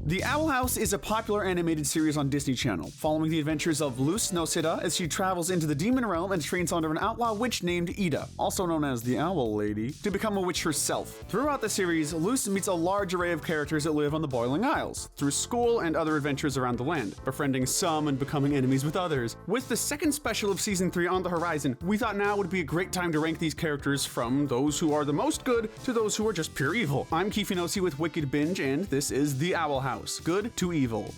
The Owl House is a popular animated series on Disney Channel, following the adventures of Luz Noceda as she travels into the demon realm and trains under an outlaw witch named Ida, also known as the Owl Lady, to become a witch herself. Throughout the series, Luz meets a large array of characters that live on the Boiling Isles, through school and other adventures around the land, befriending some and becoming enemies with others. With the second special of Season 3 on the horizon, we thought now would be a great time to rank these characters from those who are the most good to those who are just pure evil. I'm Kifinosi with Wicked Binge, and this is The Owl House. Good to evil.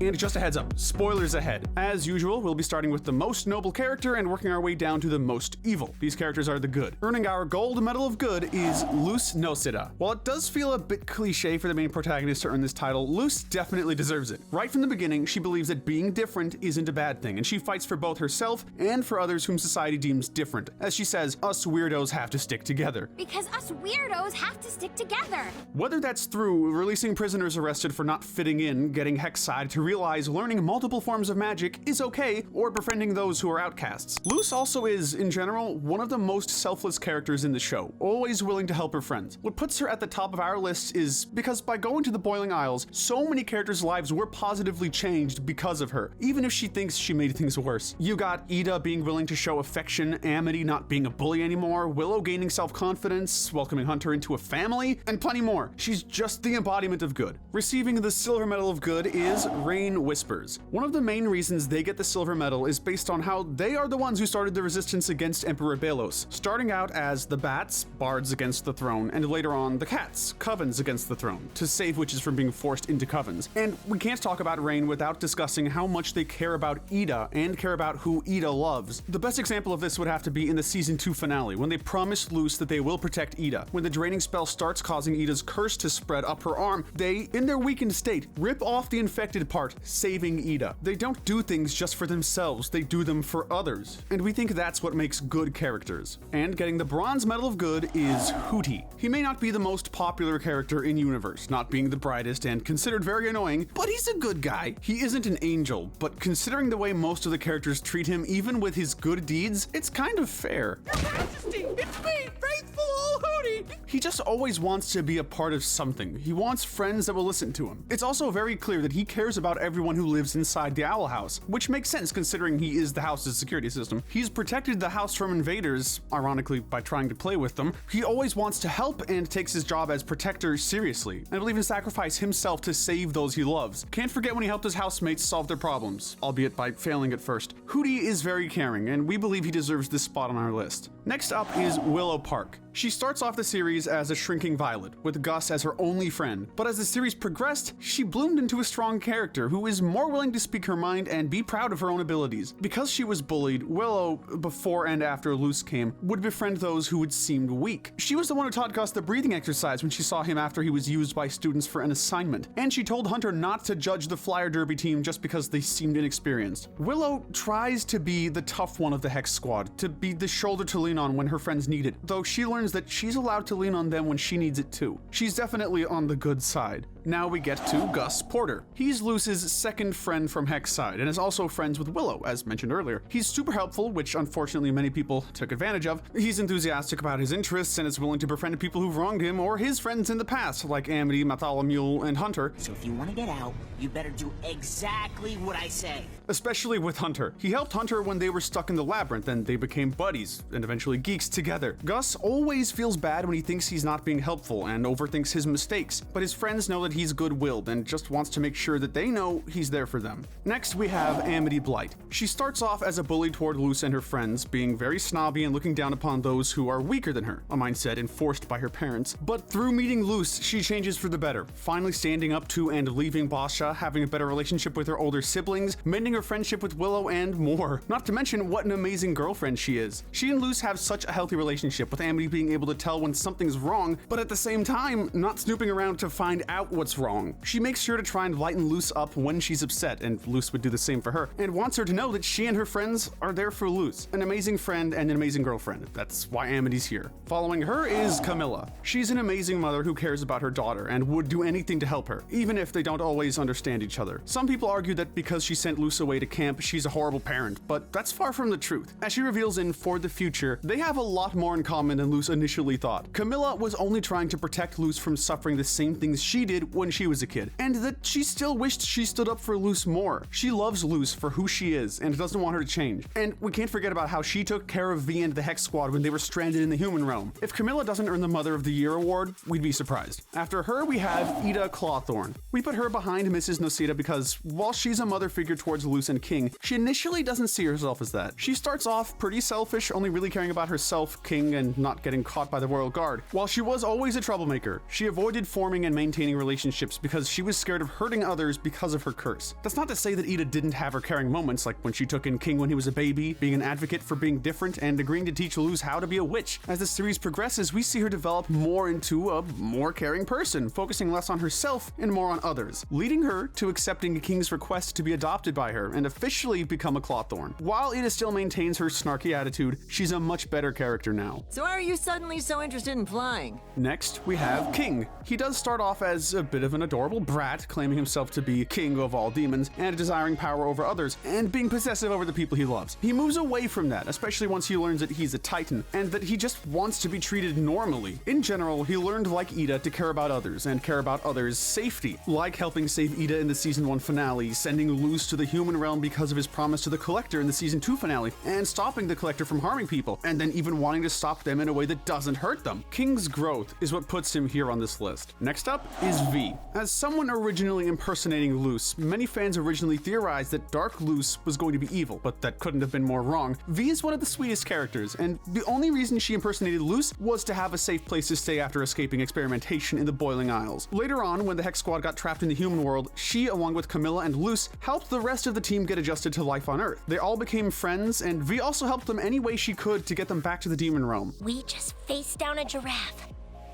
And just a heads up, spoilers ahead. As usual, we'll be starting with the most noble character and working our way down to the most evil. These characters are the good. Earning our gold medal of good is Luz Noceda. While it does feel a bit cliche for the main protagonist to earn this title, Luz definitely deserves it. Right from the beginning, she believes that being different isn't a bad thing, and she fights for both herself and for others whom society deems different. As she says, us weirdos have to stick together. Because us weirdos have to stick together. Whether that's through releasing prisoners arrested for not fitting in, getting Hexside to realize learning multiple forms of magic is okay, or befriending those who are outcasts. Luz also is, in general, one of the most selfless characters in the show, always willing to help her friends. What puts her at the top of our list is because by going to the Boiling Isles, so many characters' lives were positively changed because of her, even if she thinks she made things worse. You got Ida being willing to show affection, Amity not being a bully anymore, Willow gaining self-confidence, welcoming Hunter into a family, and plenty more. She's just the embodiment of good. Receiving the Silver Medal of Good is Rain Whispers. One of the main reasons they get the silver medal is based on how they are the ones who started the resistance against Emperor Bellows, starting out as the bats, bards against the throne, and later on the cats, Covens against the throne, to save witches from being forced into Covens. And we can't talk about Rain without discussing how much they care about Ida and care about who Ida loves. The best example of this would have to be in the Season 2 finale, when they promise Luz that they will protect Ida. When the draining spell starts causing Ida's curse to spread up her arm, they, in their weakened state, rip off the infected part, saving Ida. They don't do things just for themselves, they do them for others. And we think that's what makes good characters. And getting the Bronze Medal of Good is Hootie. He may not be the most popular character in universe, not being the brightest and considered very annoying, but he's a good guy. He isn't an angel, but considering the way most of the characters treat him, even with his good deeds, it's kind of fair. Your Majesty, it's me, faithful old Hootie! He just always wants to be a part of something. He wants friends that will listen to him. It's also very clear that he cares about everyone who lives inside the Owl House, which makes sense considering he is the house's security system. He's protected the house from invaders, ironically by trying to play with them. He always wants to help and takes his job as protector seriously, and will even sacrifice himself to save those he loves. Can't forget when he helped his housemates solve their problems, albeit by failing at first. Hootie is very caring, and we believe he deserves this spot on our list. Next up is Willow Park. She starts off the series as a shrinking violet, with Gus as her only friend, but as the series progressed, she bloomed into a strong character who is more willing to speak her mind and be proud of her own abilities. Because she was bullied, Willow, before and after Luz came, would befriend those who had seemed weak. She was the one who taught Gus the breathing exercise when she saw him after he was used by students for an assignment, and she told Hunter not to judge the flyer derby team just because they seemed inexperienced. Willow tries to be the tough one of the Hex Squad, to be the shoulder to lean on when her friends need it, though she learns that she's allowed to lean on them when she needs it too. She's definitely on the good side. Now we get to Gus Porter. He's Luz's second friend from Hexside and is also friends with Willow, as mentioned earlier. He's super helpful, which unfortunately many people took advantage of. He's enthusiastic about his interests and is willing to befriend people who've wronged him or his friends in the past, like Amity, Mathalamule, and Hunter. So if you want to get out, you better do exactly what I say. Especially with Hunter. He helped Hunter when they were stuck in the labyrinth and they became buddies and eventually geeks together. Gus always feels bad when he thinks he's not being helpful and overthinks his mistakes, but his friends know that he's good-willed and just wants to make sure that they know he's there for them. Next, we have Amity Blight. She starts off as a bully toward Luz and her friends, being very snobby and looking down upon those who are weaker than her, a mindset enforced by her parents. But through meeting Luz, she changes for the better, finally standing up to and leaving Basha, having a better relationship with her older siblings, mending her friendship with Willow, and more. Not to mention what an amazing girlfriend she is. She and Luz have such a healthy relationship, with Amity being able to tell when something's wrong, but at the same time, not snooping around to find out what's wrong. She makes sure to try and lighten Luz up when she's upset, and Luz would do the same for her, and wants her to know that she and her friends are there for Luz. An amazing friend and an amazing girlfriend. That's why Amity's here. Following her is Camilla. She's an amazing mother who cares about her daughter and would do anything to help her, even if they don't always understand each other. Some people argue that because she sent Luz away to camp, she's a horrible parent, but that's far from the truth. As she reveals in For the Future, they have a lot more in common than Luz Luz initially thought. Camilla was only trying to protect Luz from suffering the same things she did when she was a kid, and that she still wished she stood up for Luz more. She loves Luz for who she is and doesn't want her to change. And we can't forget about how she took care of V and the Hex Squad when they were stranded in the human realm. If Camilla doesn't earn the Mother of the Year award, we'd be surprised. After her, we have Odalia Clawthorne. We put her behind Mrs Noceda because while she's a mother figure towards Luz and King, she initially doesn't see herself as that. She starts off pretty selfish, only really caring about herself, King, and not getting caught by the royal guard. While she was always a troublemaker, she avoided forming and maintaining relationships because she was scared of hurting others because of her curse. That's not to say that Odalia didn't have her caring moments, like when she took in King when he was a baby, being an advocate for being different, and agreeing to teach Luz how to be a witch. As the series progresses, we see her develop more into a more caring person, focusing less on herself and more on others, leading her to accepting King's request to be adopted by her and officially become a Clawthorne. While Odalia still maintains her snarky attitude, she's a much better character now. So why are you suddenly so interested in flying? Next, we have King. He does start off as a bit of an adorable brat, claiming himself to be king of all demons and desiring power over others and being possessive over the people he loves. He moves away from that, especially once he learns that he's a Titan and that he just wants to be treated normally. In general, he learned, like Odalia, to care about others and care about others' safety, like helping save Odalia in the season 1 finale, sending Luz to the human realm because of his promise to the Collector in the season 2 finale, and stopping the Collector from harming people, and then even wanting to stop them in a way that doesn't hurt them. King's growth is what puts him here on this list. Next up is V. As someone originally impersonating Luz, many fans originally theorized that Dark Luz was going to be evil, but that couldn't have been more wrong. V is one of the sweetest characters, and the only reason she impersonated Luz was to have a safe place to stay after escaping experimentation in the Boiling Isles. Later on, when the Hex Squad got trapped in the human world, she, along with Camilla and Luz, helped the rest of the team get adjusted to life on Earth. They all became friends, and V also helped them any way she could to get them back to the demon realm. We just faced down a giraffe.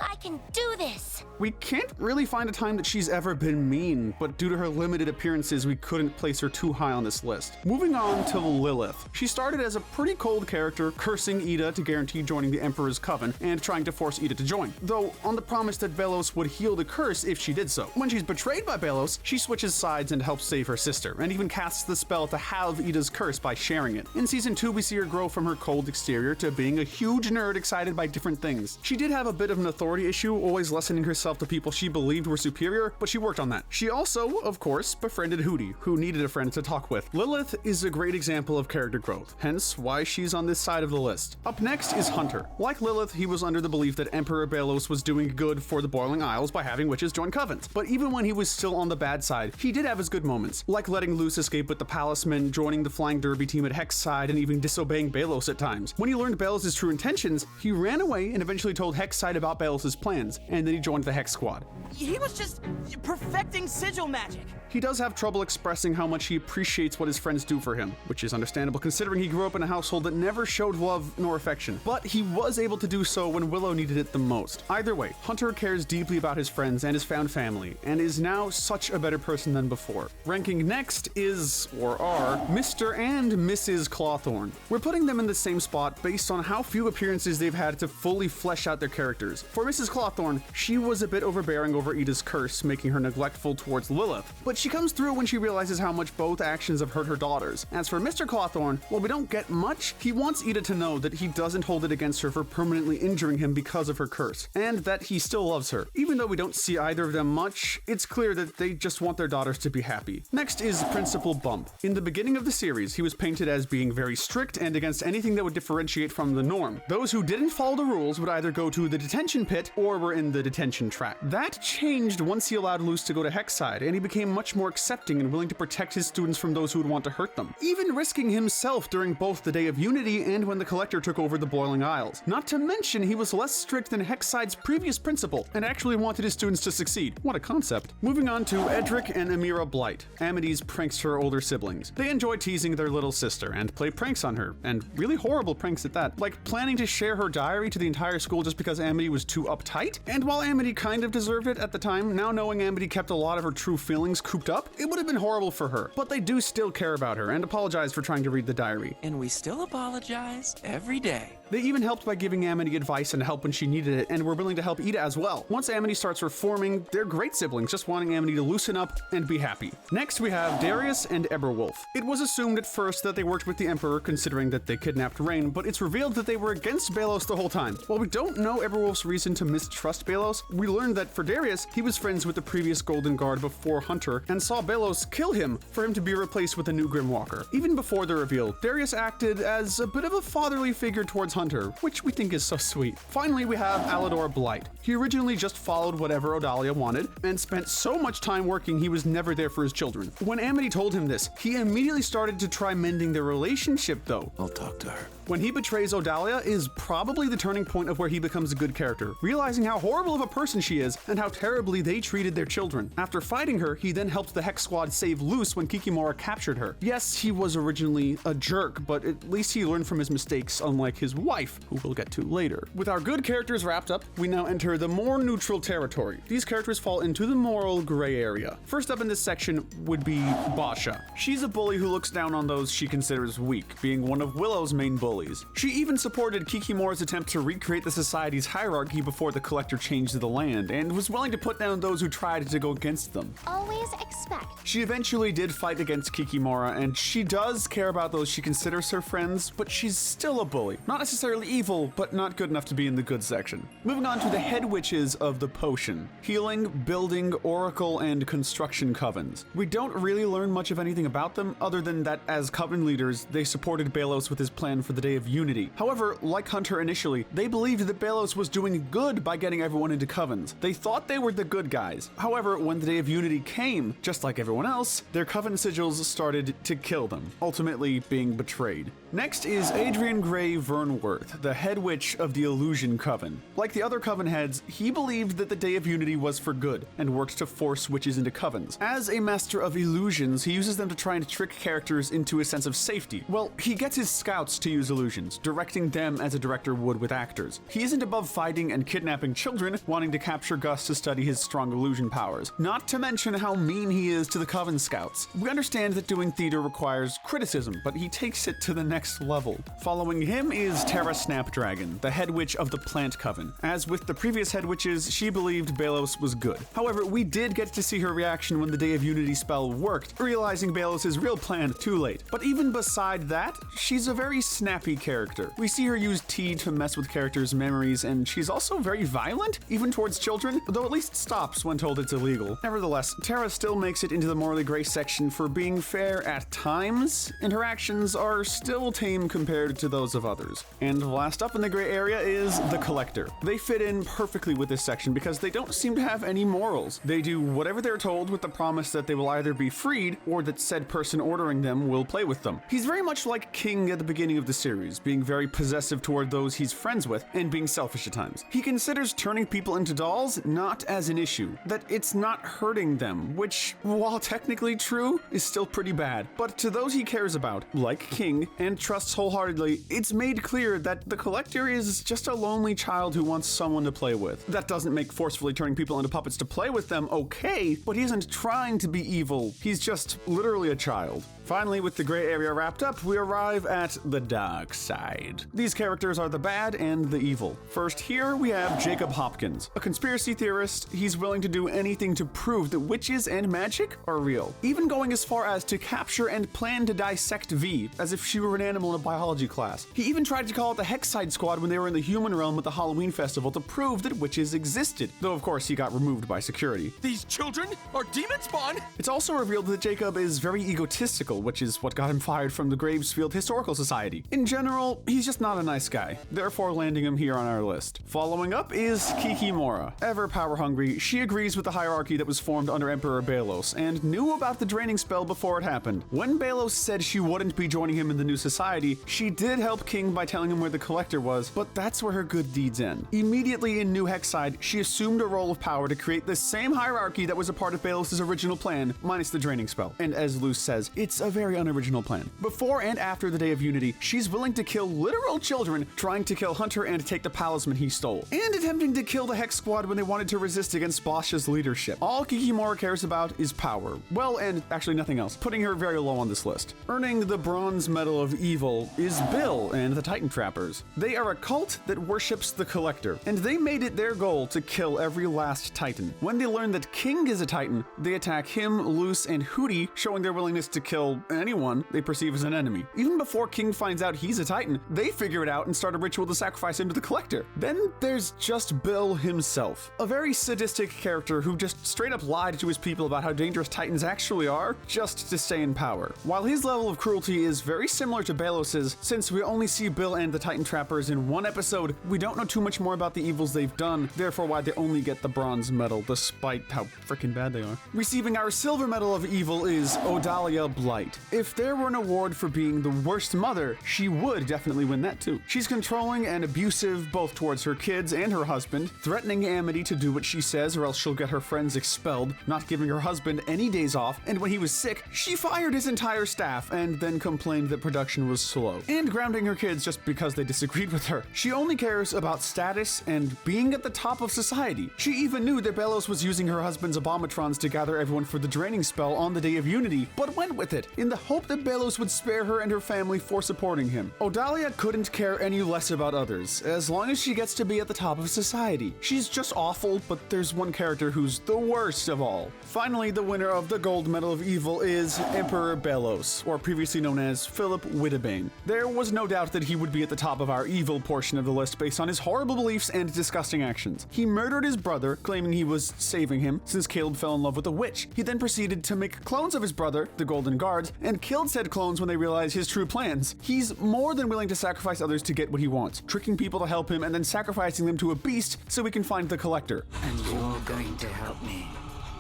I can do this! We can't really find a time that she's ever been mean, but due to her limited appearances, we couldn't place her too high on this list. Moving on to Lilith. She started as a pretty cold character, cursing Odalia to guarantee joining the Emperor's Coven, and trying to force Odalia to join, though on the promise that Bellows would heal the curse if she did so. When she's betrayed by Bellows, she switches sides and helps save her sister, and even casts the spell to halve Odalia's curse by sharing it. In season 2, we see her grow from her cold exterior to being a huge nerd excited by different things. She did have a bit of an authority issue, always lessening herself to people she believed were superior, but she worked on that. She also, of course, befriended Hootie, who needed a friend to talk with. Lilith is a great example of character growth, hence why she's on this side of the list. Up next is Hunter. Like Lilith, he was under the belief that Emperor Bellows was doing good for the Boiling Isles by having witches join Covens. But even when he was still on the bad side, he did have his good moments, like letting Luz escape with the Palacemen, joining the Flying Derby team at Hex side, and even disobeying Bellows at times. When he learned Bellows' true intentions, he ran away and eventually told Hex side about Bellows' plans, and then he joined the Hex Squad. He was just perfecting sigil magic. He does have trouble expressing how much he appreciates what his friends do for him, which is understandable considering he grew up in a household that never showed love nor affection, but he was able to do so when Willow needed it the most. Either way, Hunter cares deeply about his friends and his found family, and is now such a better person than before. Ranking next is, or are, Mr. and Mrs. Clawthorne. We're putting them in the same spot based on how few appearances they've had to fully flesh out their characters. For Mrs. Clawthorne, she was a bit overbearing over Odalia's curse, making her neglectful towards Lilith, but she comes through when she realizes how much both actions have hurt her daughters. As for Mr. Clawthorne, while we don't get much, he wants Odalia to know that he doesn't hold it against her for permanently injuring him because of her curse, and that he still loves her. Even though we don't see either of them much, it's clear that they just want their daughters to be happy. Next is Principal Bump. In the beginning of the series, he was painted as being very strict and against anything that would differentiate from the norm. Those who didn't follow the rules would either go to the detention pit or were in the detention trap. That changed once he allowed Luz to go to Hex side, and he became much more accepting and willing to protect his students from those who would want to hurt them, even risking himself during both the Day of Unity and when the Collector took over the Boiling Isles. Not to mention, he was less strict than Hex side's previous principal, and actually wanted his students to succeed. What a concept. Moving on to Edric and Amira Blight, Amity's prankster older siblings. They enjoy teasing their little sister and play pranks on her, and really horrible pranks at that, like planning to share her diary to the entire school just because Amity was too too uptight. And while Amity kind of deserved it at the time, now knowing Amity kept a lot of her true feelings cooped up, it would have been horrible for her. But they do still care about her and apologize for trying to read the diary. And we still apologize every day. They even helped by giving Amity advice and help when she needed it, and were willing to help Ida as well. Once Amity starts reforming, they're great siblings, just wanting Amity to loosen up and be happy. Next, we have Darius and Eberwolf. It was assumed at first that they worked with the Emperor, considering that they kidnapped Rain, but it's revealed that they were against Bellows the whole time. While we don't know Eberwolf's reason to mistrust Bellows, we learned that for Darius, he was friends with the previous Golden Guard before Hunter, and saw Bellows kill him for him to be replaced with a new Grimwalker. Even before the reveal, Darius acted as a bit of a fatherly figure towards Hunter, which we think is so sweet. Finally, we have Alidor Blight. He originally just followed whatever Odalia wanted, and spent so much time working he was never there for his children. When Amity told him this, he immediately started to try mending their relationship though. I'll talk to her. When he betrays Odalia is probably the turning point of where he becomes a good character, realizing how horrible of a person she is and how terribly they treated their children. After fighting her, he then helped the Hex Squad save Luz when Kikimura captured her. Yes, he was originally a jerk, but at least he learned from his mistakes, unlike his wife, who we'll get to later. With our good characters wrapped up, we now enter the more neutral territory. These characters fall into the moral gray area. First up in this section would be Basha. She's a bully who looks down on those she considers weak, being one of Willow's main bullies. She even supported Kikimura's attempt to recreate the society's hierarchy before the Collector changed the land, and was willing to put down those who tried to go against them. Always expect. She eventually did fight against Kikimura, and she does care about those she considers her friends, but she's still a bully. Not necessarily evil, but not good enough to be in the good section. Moving on to the head witches of the potion: healing, building, oracle, and construction covens. We don't really learn much of anything about them, other than that as coven leaders, they supported Bellows with his plan for the Day of Unity. However, like Hunter initially, they believed that Bellows was doing good by getting everyone into covens. They thought they were the good guys. However, when the Day of Unity came, just like everyone else, their coven sigils started to kill them, ultimately being betrayed. Next is Adrian Gray Vernworth, the head witch of the Illusion Coven. Like the other coven heads, he believed that the Day of Unity was for good, and worked to force witches into covens. As a master of illusions, he uses them to try and trick characters into a sense of safety. Well, he gets his scouts to use illusions, directing them as a director would with actors. He isn't above fighting and kidnapping children, wanting to capture Gus to study his strong illusion powers. Not to mention how mean he is to the coven scouts. We understand that doing theater requires criticism, but he takes it to the next level. Following him is Terra Snapdragon, the head witch of the Plant Coven. As with the previous head witches, she believed Bellows was good. However, we did get to see her reaction when the Day of Unity spell worked, realizing Bellows' real plan too late. But even beside that, she's a very snappy character. We see her use tea to mess with characters' memories, and she's also very violent, even towards children, though at least stops when told it's illegal. Nevertheless, Terra still makes it into the morally gray section for being fair at times, and her actions are still tame compared to those of others. And last up in the gray area is the Collector. They fit in perfectly with this section because they don't seem to have any morals. They do whatever they're told with the promise that they will either be freed or that said person ordering them will play with them. He's very much like King at the beginning of the series, being very possessive toward those he's friends with and being selfish at times. He considers turning people into dolls not as an issue, that it's not hurting them, which, while technically true, is still pretty bad. But to those he cares about, like King, and trusts wholeheartedly, it's made clear that the Collector is just a lonely child who wants someone to play with. That doesn't make forcefully turning people into puppets to play with them okay, but he isn't trying to be evil. He's just literally a child. Finally, with the gray area wrapped up, we arrive at the dark side. These characters are the bad and the evil. First, here we have Jacob Hopkins, a conspiracy theorist. He's willing to do anything to prove that witches and magic are real, even going as far as to capture and plan to dissect V, as if she were an animal in a biology class. He even tried to call it the Hexside Squad when they were in the human realm at the Halloween festival to prove that witches existed, though of course he got removed by security. These children are demon spawn! It's also revealed that Jacob is very egotistical, which is what got him fired from the Gravesfield Historical Society. In general, he's just not a nice guy, therefore landing him here on our list. Following up is Kikimura. Ever power-hungry, she agrees with the hierarchy that was formed under Emperor Bellows, and knew about the draining spell before it happened. When Bellows said she wouldn't be joining him in the new society, society, she did help King by telling him where the collector was, but that's where her good deeds end. Immediately in New Hexside, she assumed a role of power to create the same hierarchy that was a part of Bellows' original plan, minus the draining spell. And as Luz says, it's a very unoriginal plan. Before and after the Day of Unity, she's willing to kill literal children trying to kill Hunter and take the talisman he stole, and attempting to kill the Hex Squad when they wanted to resist against Basha's leadership. All Kikimura cares about is power. Well, and actually nothing else, putting her very low on this list. Earning the Bronze Medal of Evil is Bill and the Titan Trappers. They are a cult that worships the Collector, and they made it their goal to kill every last Titan. When they learn that King is a Titan, they attack him, Luz, and Hootie, showing their willingness to kill anyone they perceive as an enemy. Even before King finds out he's a Titan, they figure it out and start a ritual to sacrifice him to the Collector. Then there's just Bill himself, a very sadistic character who just straight up lied to his people about how dangerous Titans actually are, just to stay in power. While his level of cruelty is very similar to Bellows's, since we only see Bill and the Titan Trappers in one episode, we don't know too much more about the evils they've done, therefore why they only get the bronze medal, despite how freaking bad they are. Receiving our silver medal of evil is Odalia Blight. If there were an award for being the worst mother, she would definitely win that too. She's controlling and abusive both towards her kids and her husband, threatening Amity to do what she says or else she'll get her friends expelled, not giving her husband any days off, and when he was sick, she fired his entire staff and then complained that production was slow, and grounding her kids just because they disagreed with her. She only cares about status and being at the top of society. She even knew that Bellows was using her husband's abomatrons to gather everyone for the draining spell on the Day of Unity, but went with it, in the hope that Bellows would spare her and her family for supporting him. Odalia couldn't care any less about others, as long as she gets to be at the top of society. She's just awful, but there's one character who's the worst of all. Finally, the winner of the Gold Medal of Evil is Emperor Bellows, or previously known as Philip Wittebane. There was no doubt that he would be at the top of our evil portion of the list based on his horrible beliefs and disgusting actions. He murdered his brother, claiming he was saving him since Caleb fell in love with a witch. He then proceeded to make clones of his brother, the Golden Guards, and killed said clones when they realized his true plans. He's more than willing to sacrifice others to get what he wants, tricking people to help him and then sacrificing them to a beast so he can find the Collector. And you're going to help me,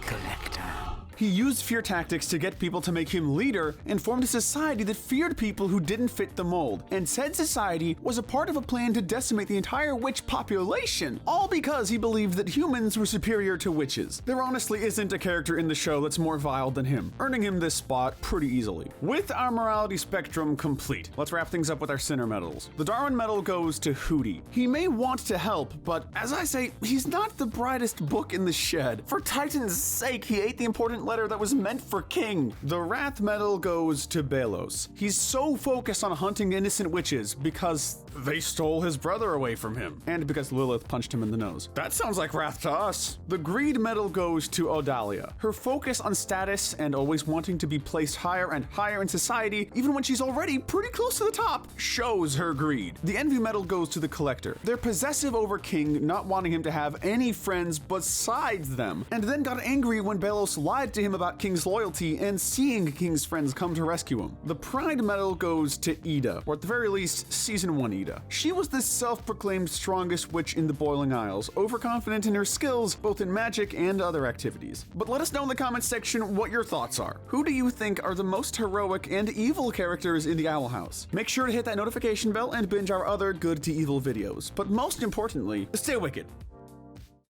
Collector. He used fear tactics to get people to make him leader and formed a society that feared people who didn't fit the mold. And said society was a part of a plan to decimate the entire witch population, all because he believed that humans were superior to witches. There honestly isn't a character in the show that's more vile than him, earning him this spot pretty easily. With our morality spectrum complete, let's wrap things up with our sinner medals. The Darwin medal goes to Hootie. He may want to help, but as I say, he's not the brightest book in the shed. For Titan's sake, he ate the important letter that was meant for King. The Wrath medal goes to Bellows. He's so focused on hunting innocent witches because they stole his brother away from him, and because Lilith punched him in the nose. That sounds like wrath to us. The Greed medal goes to Odalia. Her focus on status and always wanting to be placed higher and higher in society, even when she's already pretty close to the top, shows her greed. The Envy medal goes to the Collector. They're possessive over King, not wanting him to have any friends besides them, and then got angry when Bellows lied to him about King's loyalty and seeing King's friends come to rescue him. The Pride medal goes to Ida, or at the very least, Season 1 Ida. She was the self-proclaimed strongest witch in the Boiling Isles, overconfident in her skills, both in magic and other activities. But let us know in the comments section what your thoughts are. Who do you think are the most heroic and evil characters in the Owl House? Make sure to hit that notification bell and binge our other good to evil videos. But most importantly, stay wicked.